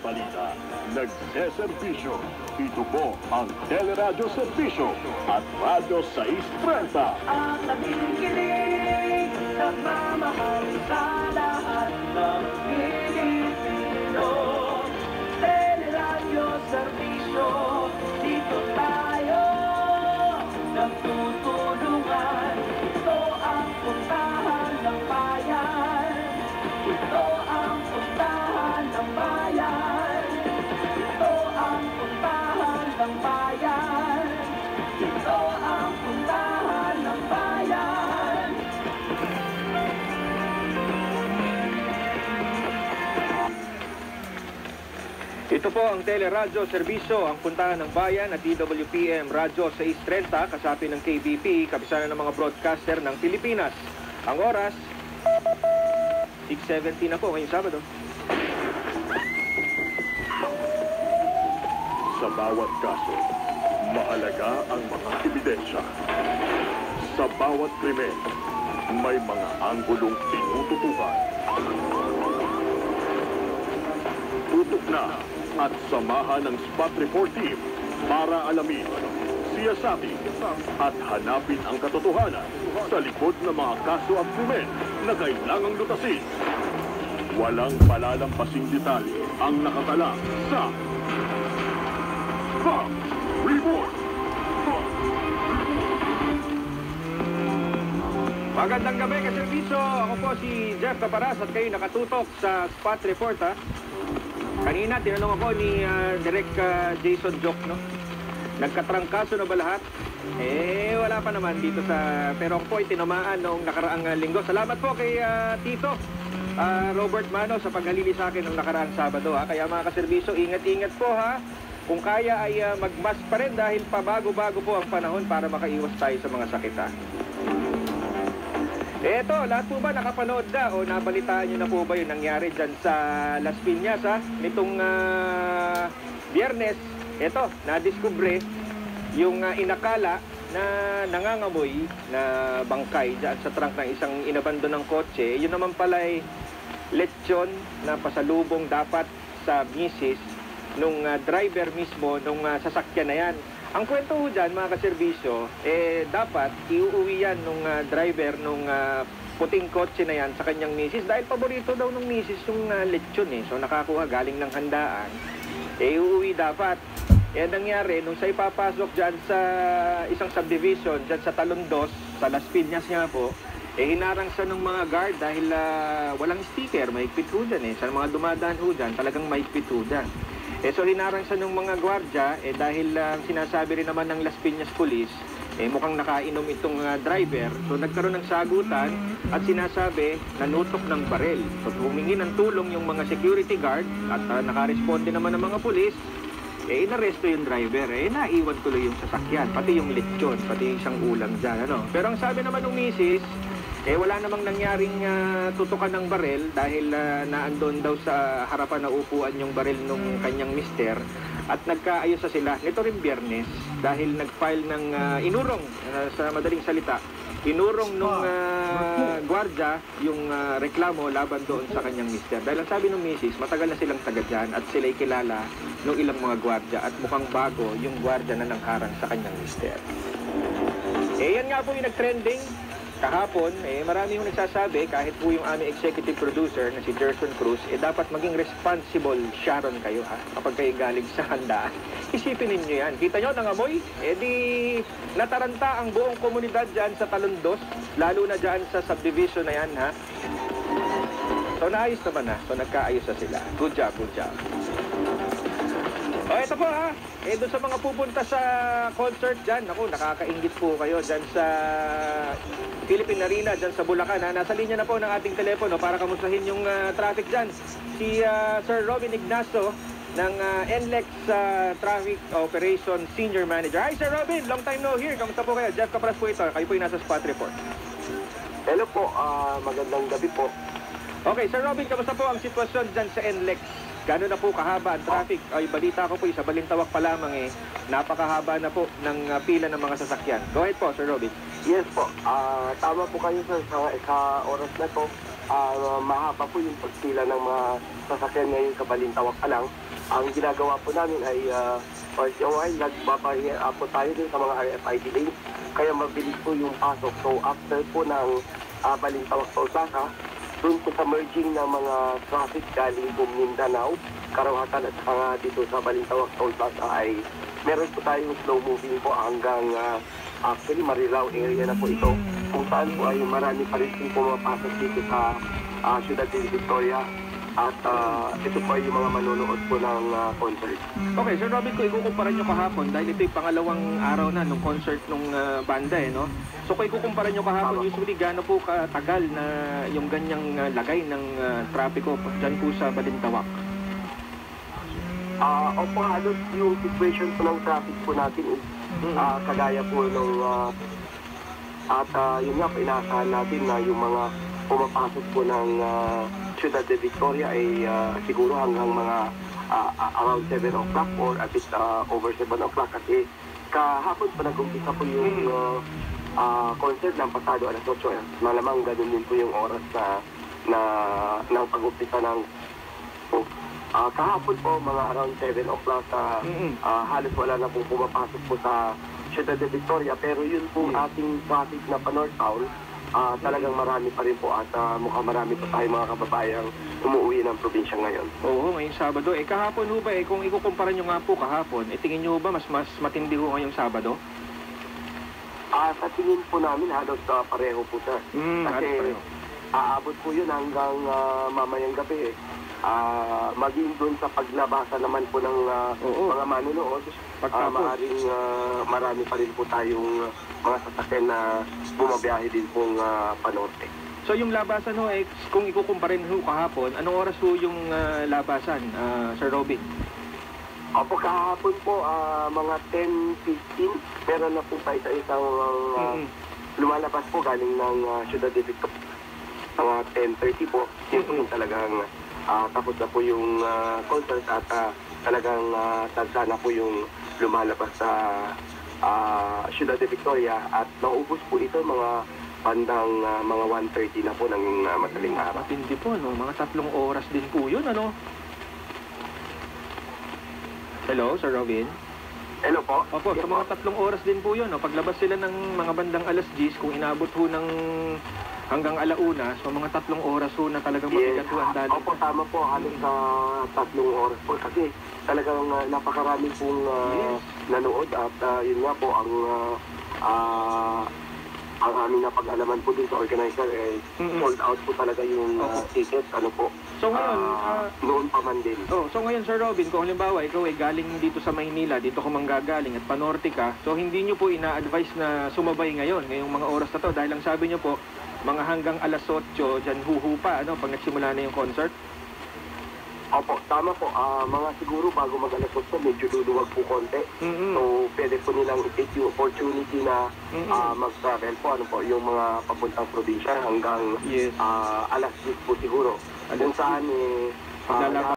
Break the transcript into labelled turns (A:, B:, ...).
A: balita, nagseserbisyo. Ito po ang Teleradyo Serbisyo at Radyo 630.
B: Ang nabikinig, nagmamahal sa lahat ng Pilipino. Teleradyo Serbisyo, dito tayo nagtutulungan. Ito ang puntahan ng bayan. Ito ang puntahan ng bayan. Ito ang puntahan ng bayan. Ito ang puntahan ng bayan.
C: Ito po ang Teleradyo Serbisyo, ang puntahan ng bayan at DWPM Radyo 630, kasapi ng KBP, kapisanan ng mga broadcaster ng Pilipinas. Ang oras, 6:70 na po ngayong Sabado.
A: Sa bawat kaso, mahalaga ang mga ebidensya. Sa bawat krimen, may mga anggulong tinututukan. Tutok na at samahan ng Spot Report Team para alamin, siyasatin at hanapin ang katotohanan sa likod ng mga kaso at krimen na kailangang lutasin. Walang palalampasing detalye ang nakatala sa Spot Report.
C: Magandang gabi kaserbisyo. Ako po si Jeff Caparas at kayo nakatutok sa Spot Report, ha? Kanina tinanong ako ni Direk Jason Jock, no? Nagkatrangkaso na ba lahat? Wala pa naman dito sa... Pero ako po ay tinamaan noong nakaraang linggo. Salamat po kay Tito Robert Mano sa paghalili sa akin noong nakaraang Sabado, ha? Kaya mga kaserbisyo, ingat-ingat po, ha? Kung kaya ay magmask pa rin dahil pabago-bago po ang panahon para makaiwas tayo sa mga sakit, ha? Eto, lahat po ba nakapanood na o nabalitaan nyo na po ba yung nangyari dyan sa Las Piñas, ha? Nitong Biyernes, eto, nadiskubre yung inakala na nangangamoy na bangkay dyan sa trunk ng isang inabandonang kotse. Yun naman pala ay lechon na pasalubong dapat sa misis nung driver mismo nung sasakyan na yan. Ang kwento ho dyan, mga kaserbisyo, dapat iuuwi yan nung driver nung puting kotse na yan sa kanyang misis dahil paborito daw nung misis yung lechon, eh. So nakakuha galing ng handaan, iuuwi dapat. Nangyari, nung siya ipapasok dyan sa isang subdivision, dyan sa Talondos, sa Las Piñas nga po, hinarang siya ng mga guard dahil walang sticker, mahigpit ho dyan, eh. Sa mga dumadaan ho dyan, talagang mahigpit ho dyan. So hinarang siya ng mga gwardya dahil sinasabi rin naman ng Las Piñas Police mukhang nakainom itong driver. So nagkaroon ng sagutan at sinasabi nanutok ng barel. So humingi ng tulong yung mga security guard at nakaresponde naman ng mga pulis. Inaresto yung driver. Naiwan tuloy yung sasakyan, pati yung lechon, pati yung isang ulam dyan, ano? Pero ang sabi naman ng misis, wala namang nangyaring tutukan ng barel dahil naandun daw sa harapan na upuan yung barel nung kanyang mister at nagkaayos na sila. Nito rin Biyernes dahil nag-file ng inurong, sa madaling salita, inurong nung gwardya yung reklamo laban doon sa kanyang mister. Dahil ang sabi ng misis, matagal na silang taga dyan at sila'y kilala ng ilang mga gwardya at mukhang bago yung gwardya na nangharang sa kanyang mister. Yan nga po yung nag-trending kahapon. Marami yung nagsasabi, kahit po yung aming executive producer na si Gerson Cruz, dapat maging responsible Sharon kayo, ha? Kapag kayo galing sa handaan. Isipin ninyo yan. Kita nyo, nangamoy? Di nataranta ang buong komunidad dyan sa Talondos, lalo na dyan sa subdivision na yan, ha? So, naayos naman, ha? So, nagkaayos na sila. Good job, good job. Ito po, ha? Doon sa mga pupunta sa concert dyan, ako, nakakaingit po kayo dyan sa Philippine Arena, dyan sa Bulacan, ha? Nasa linya na po ng ating telepono para kamustahin yung traffic dyan. Si Sir Robin Ignacio ng NLEX Traffic Operation Senior Manager. Hi, Sir Robin! Long time no here. Kamusta po kayo? Jeff Caparas po ito. Kayo po yung nasa Spot Report.
D: Hello po. Magandang gabi po.
C: Okay, Sir Robin, kamusta po ang sitwasyon dyan sa NLEX? Gano'n na po kahaba ang traffic? Ay, balita ko po, sa Balintawak pa lamang napakahaba na po ng pila ng mga sasakyan. Go ahead po, Sir Robin.
D: Yes po. Tama po kayo sa oras na po. mahaba po yung pagpila ng mga sasakyan ngayon sa Balintawak pa lang. Ang ginagawa po namin ay once in a while, nagbabahinga po tayo din sa mga RFID lanes. Kaya mabilis po yung pasok. So after po ng Balintawak Toll Plaza, doon po sa merging ng mga traffic galing po Mindanao, Karawatan at saka dito sa Balintawak Toll Plaza ay meron po tayong slow moving po hanggang actually Marilao area na po ito. Kung saan po ay marami pa rin po pumapasok dito sa Ciudad de Victoria. At ito po ay yung mga manonood po ng concert.
C: Okay, Sir Robin, kung ikukumpara nyo kahapon, dahil ito yung pangalawang araw na nung concert nung banda no? So kung ikukumpara nyo kahapon, usually gaano po katagal na yung ganyang lagay ng trapiko dyan po sa Balintawak?
D: Opo, halos yung situation po ng traffic po natin is kagaya po nung yun nga po, inaasahan natin na yung mga pumapasok po ng Ciudad de Victoria ay siguro hanggang mga around 7 o'clock or at least over 7 o'clock kasi kahapon po nag-umpisa po yung concert ng pasado alas 8. Malamang ganun din po yung oras ng pag-umpisa ng kahapon po mga around 7 o'clock halos wala na pong pumapasok po sa Ciudad de Victoria pero yun po ating traffic na pa-northbound talagang marami pa rin po at mukhang marami pa tayo mga kababayang umuwi ng probinsya ngayon.
C: Oo, ngayong Sabado. Kahapon ho ba, kung ikukumpara nyo nga po kahapon, tingin nyo ba mas matindi ho ngayong Sabado?
D: Sa tingin po namin halos pareho po sir. Kasi aabot po yun hanggang mamayang gabi maging doon sa paglabasa naman po ng mga manunood, maaaring marami pa rin po tayong mga sasakyan na bumabiyahe din pong panorte.
C: So yung labasan ho, kung ikukumparin ho kahapon, anong oras ho yung labasan, Sir Robin?
D: Opo, kahapon po, mga 10:15, meron na po pa isa-isang lumalabas po galing ng Ciudad de Victoria. Mga 10:30 po, yun po yung talagang tapos na po yung concert at talagang tagsa na po yung lumalabas sa Ciudad de Victoria at naubos po ito mga bandang mga 1:30 na po ng madaling araw.
C: Matindi po, no? Mga 3 oras din po yun, ano? Hello, Sir Robin?
D: Hello po?
C: Opo, sa mga 3 oras din po yun, no? Paglabas sila ng mga bandang alas 10, kung inabot ho ng hanggang alauna, so mga 3 oras ho na talagang mabigat ho ang dali.
D: Opo, tama po, halos sa 3 oras po kasi talagang napakarami pong nanood at yun nga po ang aming napag-alaman po din sa organizer sold out po talaga yung tickets, ano po.
C: So ngayon,
D: noon pa man din.
C: So ngayon Sir Robin, kung halimbawa ikaw ay galing dito sa Maynila, dito ka manggagaling at panorte ka, so hindi nyo po ina-advise na sumabay ngayong mga oras na to dahil ang sabi nyo po, mga hanggang alas 8, dyan huhupa, ano, pag nagsimula na yung concert?
D: Opo, tama po. Mga siguro bago mag-alas 8, medyo luluwag po konti. So, pwede po nilang i-take yung opportunity na mag-travel po, ano po, yung mga papuntang probinsya hanggang alas 10 po siguro. Kung saan,